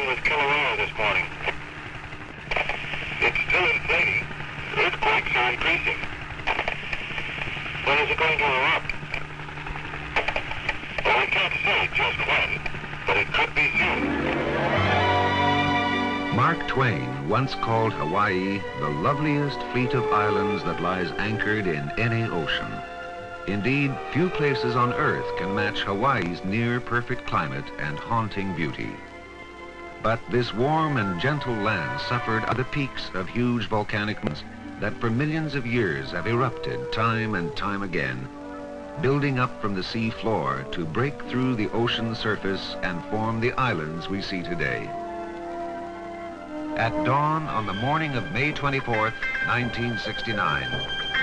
with Kilauea this morning. It's still inflating. Earthquakes are increasing. When is it going to erupt? Well, we can't say just when, but it could be soon. Mark Twain once called Hawaii the loveliest fleet of islands that lies anchored in any ocean. Indeed, few places on Earth can match Hawaii's near-perfect climate and haunting beauty. But this warm and gentle land suffered at the peaks of huge volcanic mountains that for millions of years have erupted time and time again, building up from the sea floor to break through the ocean surface and form the islands we see today. At dawn on the morning of May 24th, 1969,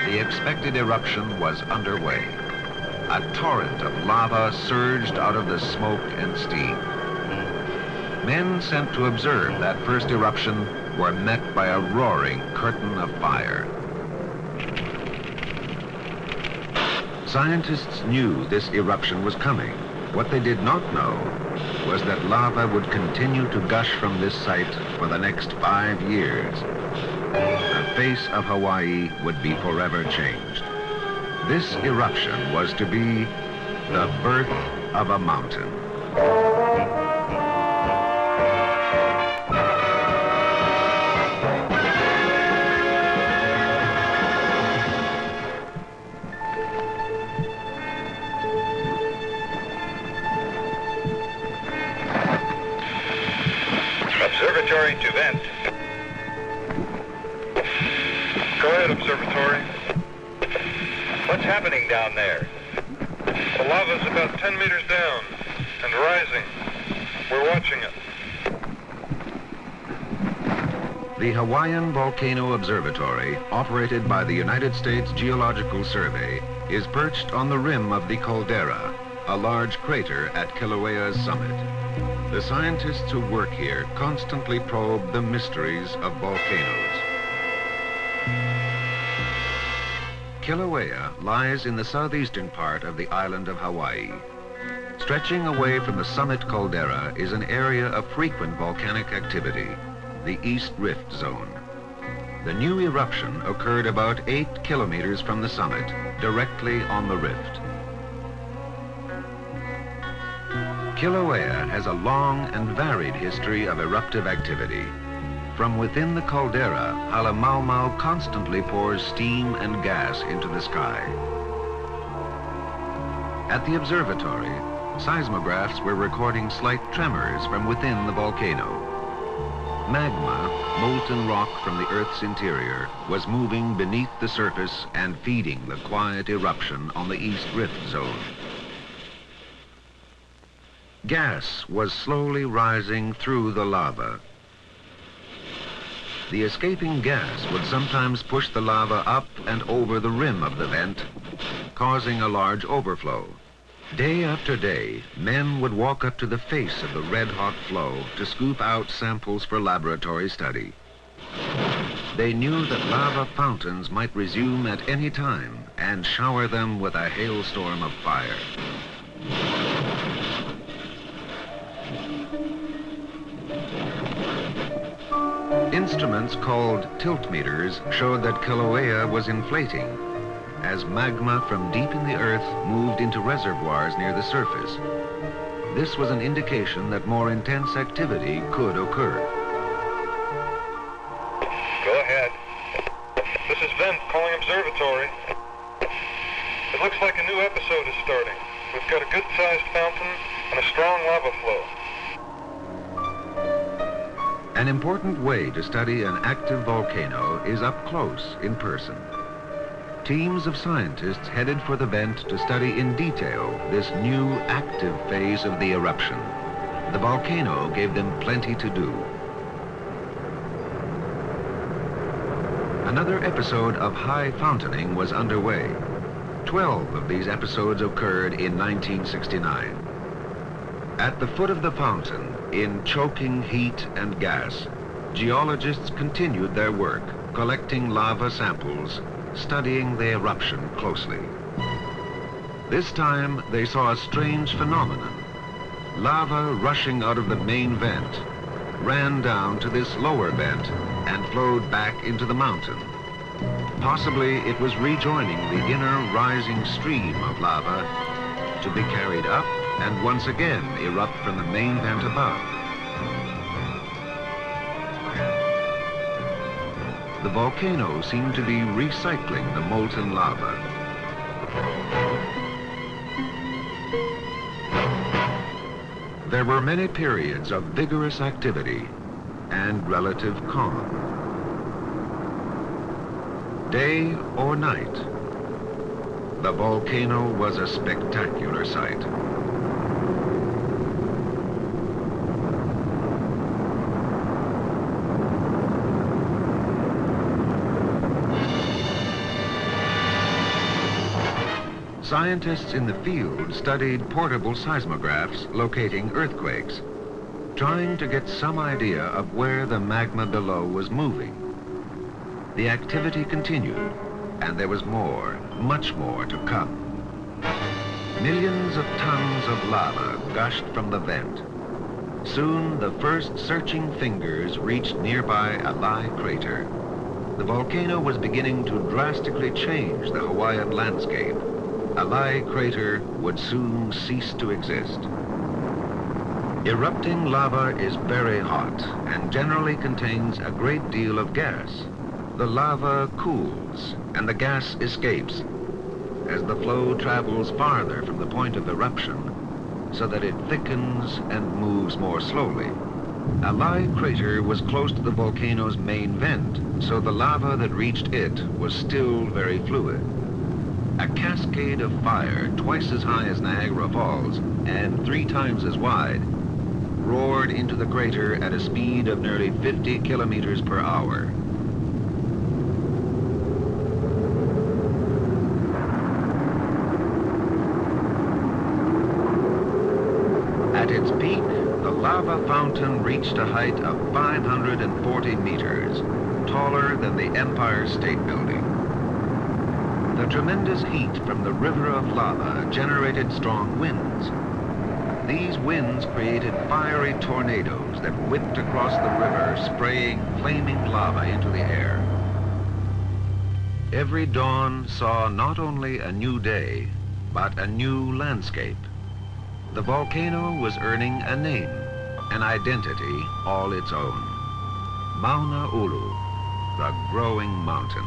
the expected eruption was underway. A torrent of lava surged out of the smoke and steam. Men sent to observe that first eruption were met by a roaring curtain of fire. Scientists knew this eruption was coming. What they did not know was that lava would continue to gush from this site for the next 5 years. The face of Hawaii would be forever changed. This eruption was to be the birth of a mountain. Observatory to vent. Go ahead, observatory. What's happening down there? The lava's about 10 meters down and rising. We're watching it. The Hawaiian Volcano Observatory, operated by the United States Geological Survey, is perched on the rim of the caldera, a large crater at Kilauea's summit. The scientists who work here constantly probe the mysteries of volcanoes. Kilauea lies in the southeastern part of the island of Hawaii. Stretching away from the summit caldera is an area of frequent volcanic activity, the East Rift Zone. The new eruption occurred about 8 kilometers from the summit, directly on the rift. Kilauea has a long and varied history of eruptive activity. From within the caldera, Halemaumau constantly pours steam and gas into the sky. At the observatory, seismographs were recording slight tremors from within the volcano. Magma, molten rock from the Earth's interior, was moving beneath the surface and feeding the quiet eruption on the East Rift Zone. Gas was slowly rising through the lava. The escaping gas would sometimes push the lava up and over the rim of the vent, causing a large overflow. Day after day, men would walk up to the face of the red-hot flow to scoop out samples for laboratory study. They knew that lava fountains might resume at any time and shower them with a hailstorm of fire. Instruments called tilt meters showed that Kilauea was inflating as magma from deep in the earth moved into reservoirs near the surface. This was an indication that more intense activity could occur. Go ahead. This is Vent calling observatory. It looks like a new episode is starting. We've got a good-sized fountain and a strong lava flow. An important way to study an active volcano is up close, in person. Teams of scientists headed for the vent to study in detail this new active phase of the eruption. The volcano gave them plenty to do. Another episode of high fountaining was underway. 12 of these episodes occurred in 1969. At the foot of the fountain, in choking heat and gas, geologists continued their work, collecting lava samples, studying the eruption closely. This time, they saw a strange phenomenon. Lava rushing out of the main vent, ran down to this lower vent and flowed back into the mountain. Possibly it was rejoining the inner rising stream of lava to be carried up and once again erupt from the main vent above. The volcano seemed to be recycling the molten lava. There were many periods of vigorous activity and relative calm. Day or night, the volcano was a spectacular sight. Scientists in the field studied portable seismographs locating earthquakes, trying to get some idea of where the magma below was moving. The activity continued, and there was more, much more to come. Millions of tons of lava gushed from the vent. Soon, the first searching fingers reached nearby Alai crater. The volcano was beginning to drastically change the Hawaiian landscape. Alai crater would soon cease to exist. Erupting lava is very hot and generally contains a great deal of gas. The lava cools and the gas escapes as the flow travels farther from the point of eruption so that it thickens and moves more slowly. Alai crater was close to the volcano's main vent, so the lava that reached it was still very fluid. A cascade of fire twice as high as Niagara Falls and 3 times as wide roared into the crater at a speed of nearly 50 kilometers per hour. At its peak, the lava fountain reached a height of 540 meters, taller than the Empire State Building. The tremendous heat from the river of lava generated strong winds. These winds created fiery tornadoes that whipped across the river, spraying flaming lava into the air. Every dawn saw not only a new day, but a new landscape. The volcano was earning a name, an identity all its own. Mauna Ulu, the growing mountain.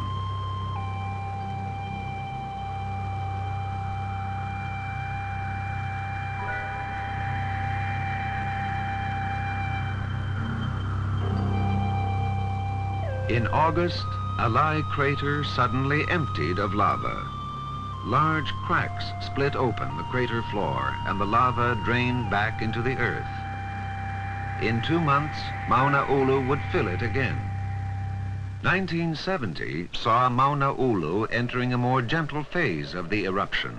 In August, Alai crater suddenly emptied of lava. Large cracks split open the crater floor and the lava drained back into the earth. In 2 months, Mauna Ulu would fill it again. 1970 saw Mauna Ulu entering a more gentle phase of the eruption.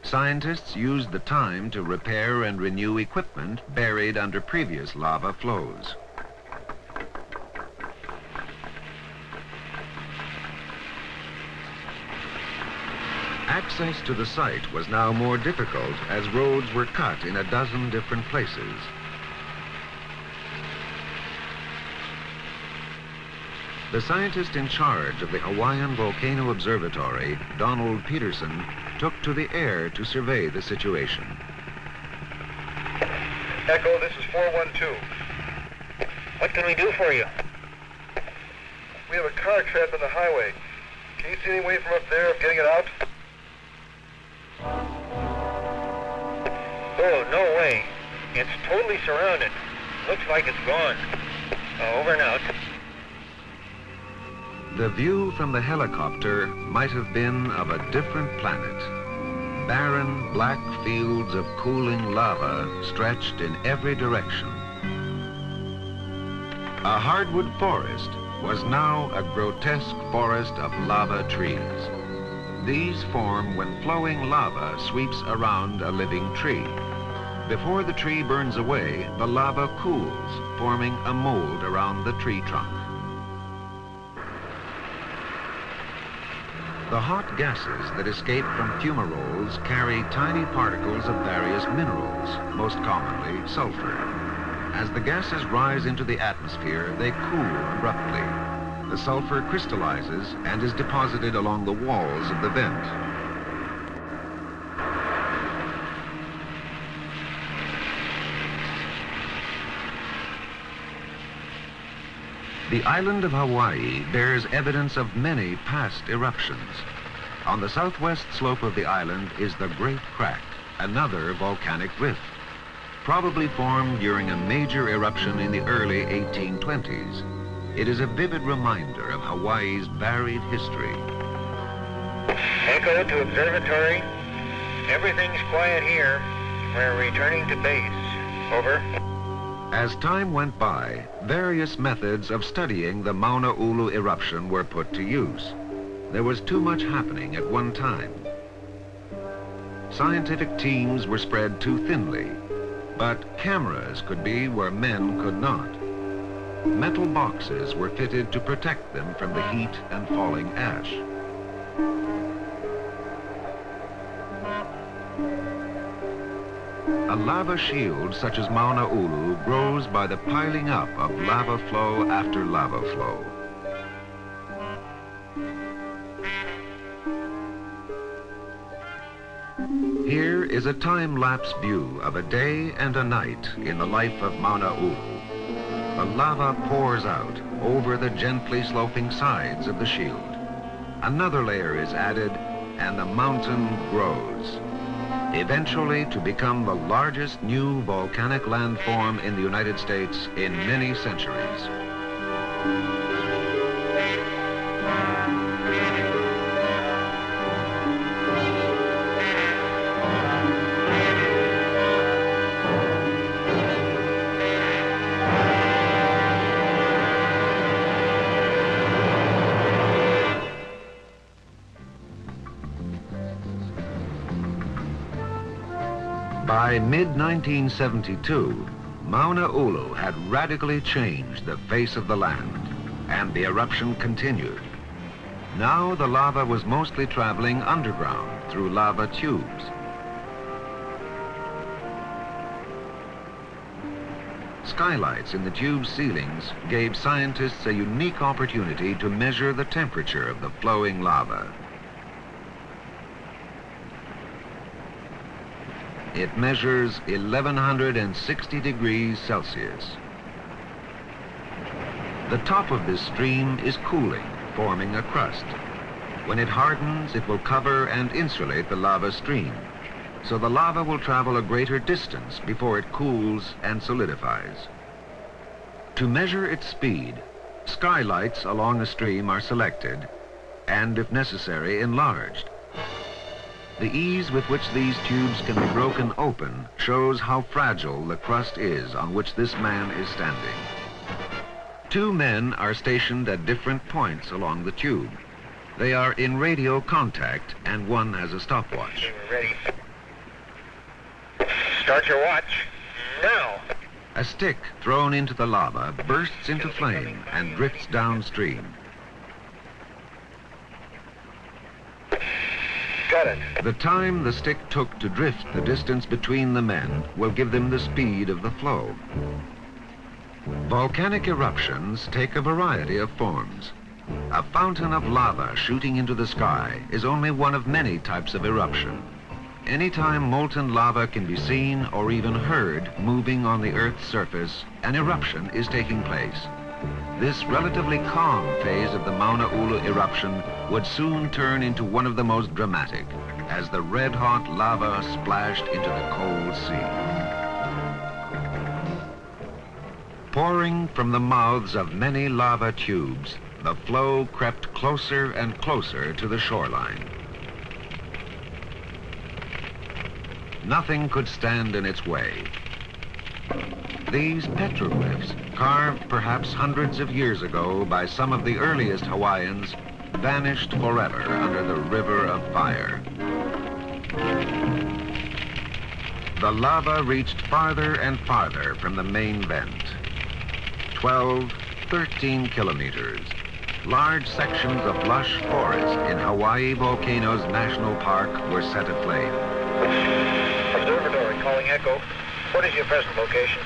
Scientists used the time to repair and renew equipment buried under previous lava flows. Access to the site was now more difficult as roads were cut in a dozen different places. The scientist in charge of the Hawaiian Volcano Observatory, Donald Peterson, took to the air to survey the situation. Echo, this is 412. What can we do for you? We have a car trapped on the highway. Can you see any way from up there of getting it out? Oh, no way. It's totally surrounded. Looks like it's gone. Over and out. The view from the helicopter might have been of a different planet. Barren, black fields of cooling lava stretched in every direction. A hardwood forest was now a grotesque forest of lava trees. These form when flowing lava sweeps around a living tree. Before the tree burns away, the lava cools, forming a mold around the tree trunk. The hot gases that escape from fumaroles carry tiny particles of various minerals, most commonly sulfur. As the gases rise into the atmosphere, they cool abruptly. The sulfur crystallizes and is deposited along the walls of the vent. The island of Hawaii bears evidence of many past eruptions. On the southwest slope of the island is the Great Crack, another volcanic rift, probably formed during a major eruption in the early 1820s. It is a vivid reminder of Hawaii's varied history. Echo to observatory. Everything's quiet here. We're returning to base. Over. As time went by, various methods of studying the Mauna Ulu eruption were put to use. There was too much happening at one time. Scientific teams were spread too thinly, but cameras could be where men could not. Metal boxes were fitted to protect them from the heat and falling ash. A lava shield such as Mauna Ulu grows by the piling up of lava flow after lava flow. Here is a time-lapse view of a day and a night in the life of Mauna Ulu. The lava pours out over the gently sloping sides of the shield. Another layer is added and the mountain grows, eventually to become the largest new volcanic landform in the United States in many centuries. By mid-1972, Mauna Ulu had radically changed the face of the land, and the eruption continued. Now the lava was mostly traveling underground through lava tubes. Skylights in the tube ceilings gave scientists a unique opportunity to measure the temperature of the flowing lava. It measures 1160 degrees Celsius. The top of this stream is cooling, forming a crust. When it hardens, it will cover and insulate the lava stream, so the lava will travel a greater distance before it cools and solidifies. To measure its speed, skylights along a stream are selected and, if necessary, enlarged. The ease with which these tubes can be broken open shows how fragile the crust is on which this man is standing. Two men are stationed at different points along the tube. They are in radio contact, and one has a stopwatch. Ready. Start your watch. Now. A stick thrown into the lava bursts into flame and drifts downstream. Got it. The time the stick took to drift the distance between the men will give them the speed of the flow. Volcanic eruptions take a variety of forms. A fountain of lava shooting into the sky is only one of many types of eruption. Anytime molten lava can be seen or even heard moving on the Earth's surface, an eruption is taking place. This relatively calm phase of the Mauna Ulu eruption would soon turn into one of the most dramatic, as the red-hot lava splashed into the cold sea. Pouring from the mouths of many lava tubes, the flow crept closer and closer to the shoreline. Nothing could stand in its way. These petroglyphs, carved perhaps hundreds of years ago by some of the earliest Hawaiians, vanished forever under the river of fire. The lava reached farther and farther from the main vent. 12, 13 kilometers. Large sections of lush forest in Hawaii Volcano's National Park were set aflame. Observatory calling Echo. What is your present location?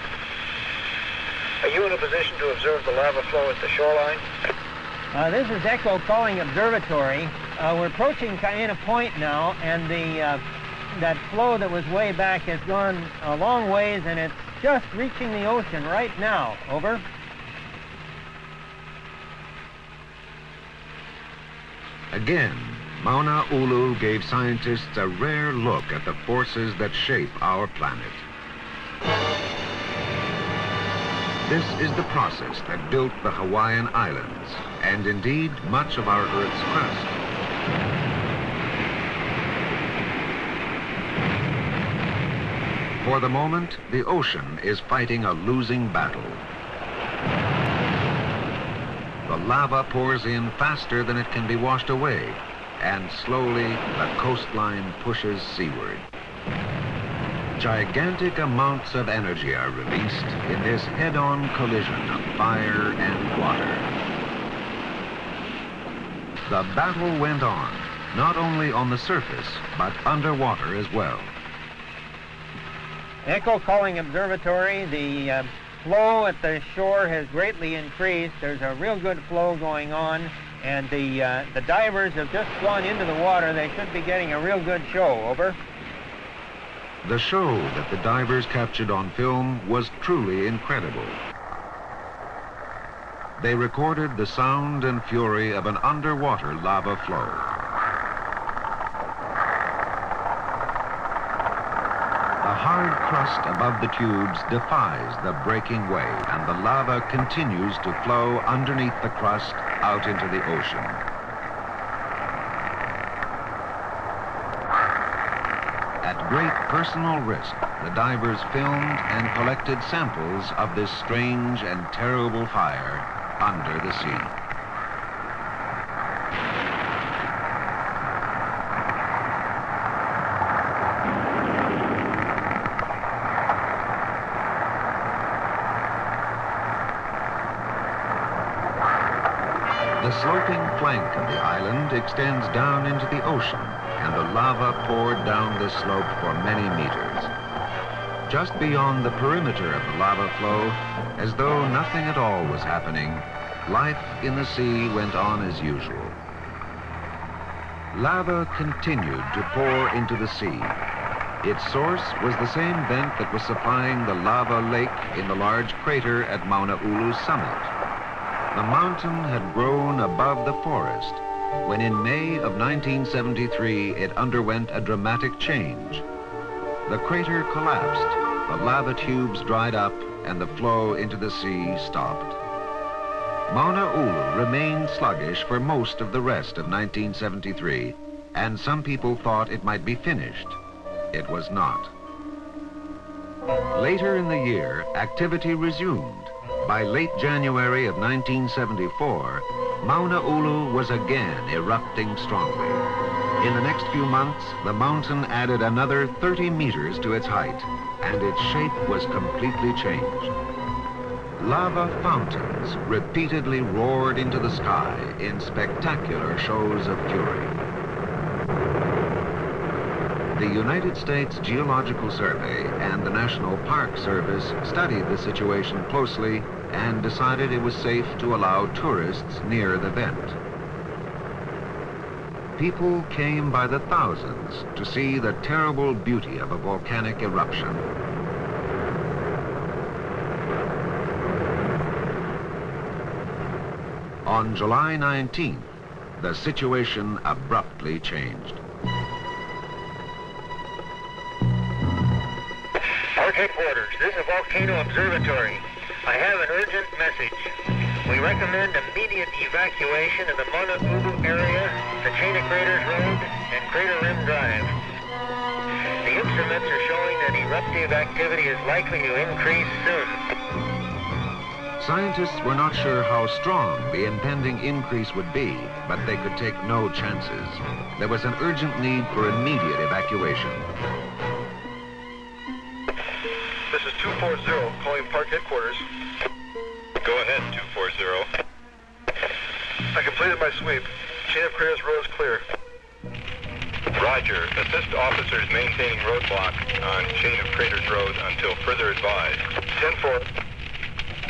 Are you in a position to observe the lava flow at the shoreline? This is Echo calling observatory. We're approaching Kaena Point now, and that flow that was way back has gone a long ways, and it's just reaching the ocean right now. Over. Again, Mauna Ulu gave scientists a rare look at the forces that shape our planet. This is the process that built the Hawaiian Islands, and indeed much of our Earth's crust. For the moment, the ocean is fighting a losing battle. The lava pours in faster than it can be washed away, and slowly the coastline pushes seaward. Gigantic amounts of energy are released in this head-on collision of fire and water. The battle went on, not only on the surface, but underwater as well. Echo calling observatory. The flow at the shore has greatly increased. There's a real good flow going on, and the divers have just gone into the water. They should be getting a real good show. Over. The show that the divers captured on film was truly incredible. They recorded the sound and fury of an underwater lava flow. The hard crust above the tubes defies the breaking wave, and the lava continues to flow underneath the crust out into the ocean. At great personal risk, the divers filmed and collected samples of this strange and terrible fire under the sea. The sloping flank of the island extends down into the ocean, and the lava poured down this slope for many meters. Just beyond the perimeter of the lava flow, as though nothing at all was happening, life in the sea went on as usual. Lava continued to pour into the sea. Its source was the same vent that was supplying the lava lake in the large crater at Mauna Ulu's summit. The mountain had grown above the forest when in May of 1973 it underwent a dramatic change. The crater collapsed, the lava tubes dried up, and the flow into the sea stopped. Mauna Ulu remained sluggish for most of the rest of 1973, and some people thought it might be finished. It was not. Later in the year, activity resumed. By late January of 1974, Mauna Ulu was again erupting strongly. In the next few months, the mountain added another 30 meters to its height, and its shape was completely changed. Lava fountains repeatedly roared into the sky in spectacular shows of fury. The United States Geological Survey and the National Park Service studied the situation closely and decided it was safe to allow tourists near the vent. People came by the thousands to see the terrible beauty of a volcanic eruption. On July 19th, the situation abruptly changed. Park headquarters, this is Volcano Observatory. I have an urgent message. We recommend immediate evacuation of the Mauna Ulu area, the Chain of Craters Road, and Crater Rim Drive. The instruments are showing that eruptive activity is likely to increase soon. Scientists were not sure how strong the impending increase would be, but they could take no chances. There was an urgent need for immediate evacuation. This is 240, calling Park headquarters. Go ahead, 240. I completed my sweep. Chain of Craters Road is clear. Roger. Assist officers maintaining roadblock on Chain of Craters Road until further advised. 10-4.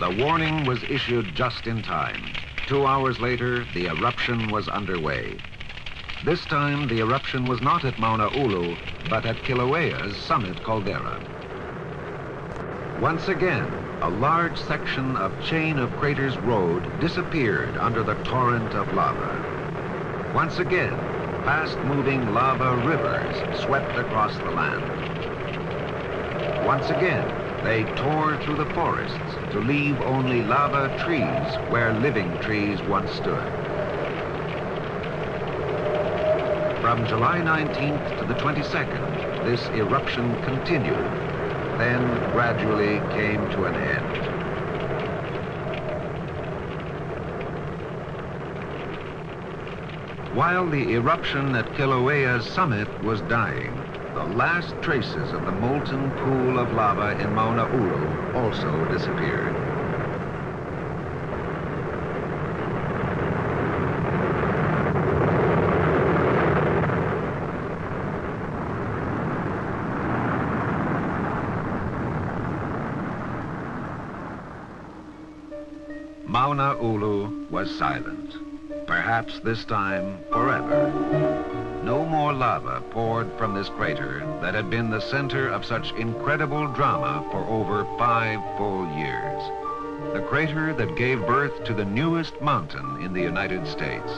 The warning was issued just in time. 2 hours later, the eruption was underway. This time, the eruption was not at Mauna Ulu, but at Kilauea's summit caldera. Once again, a large section of Chain of Craters Road disappeared under the torrent of lava. Once again, fast-moving lava rivers swept across the land. Once again, they tore through the forests to leave only lava trees where living trees once stood. From July 19th to the 22nd, this eruption continued, then gradually came to an end. While the eruption at Kilauea's summit was dying, the last traces of the molten pool of lava in Mauna Ulu also disappeared. Mauna Ulu was silent, perhaps this time forever. No more lava poured from this crater that had been the center of such incredible drama for over 5 full years. The crater that gave birth to the newest mountain in the United States.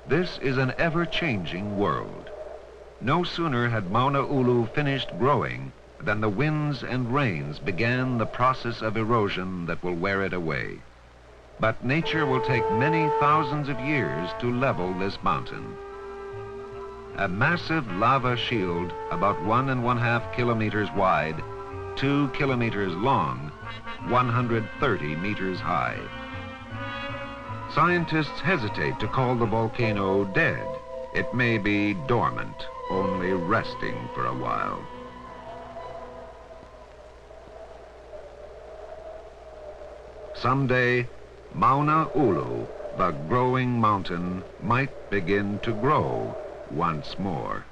This is an ever-changing world. No sooner had Mauna Ulu finished growing than the winds and rains began the process of erosion that will wear it away. But nature will take many thousands of years to level this mountain. A massive lava shield about 1.5 kilometers wide, 2 kilometers long, 130 meters high. Scientists hesitate to call the volcano dead. It may be dormant, only resting for a while. Someday, Mauna Ulu, the growing mountain, might begin to grow once more.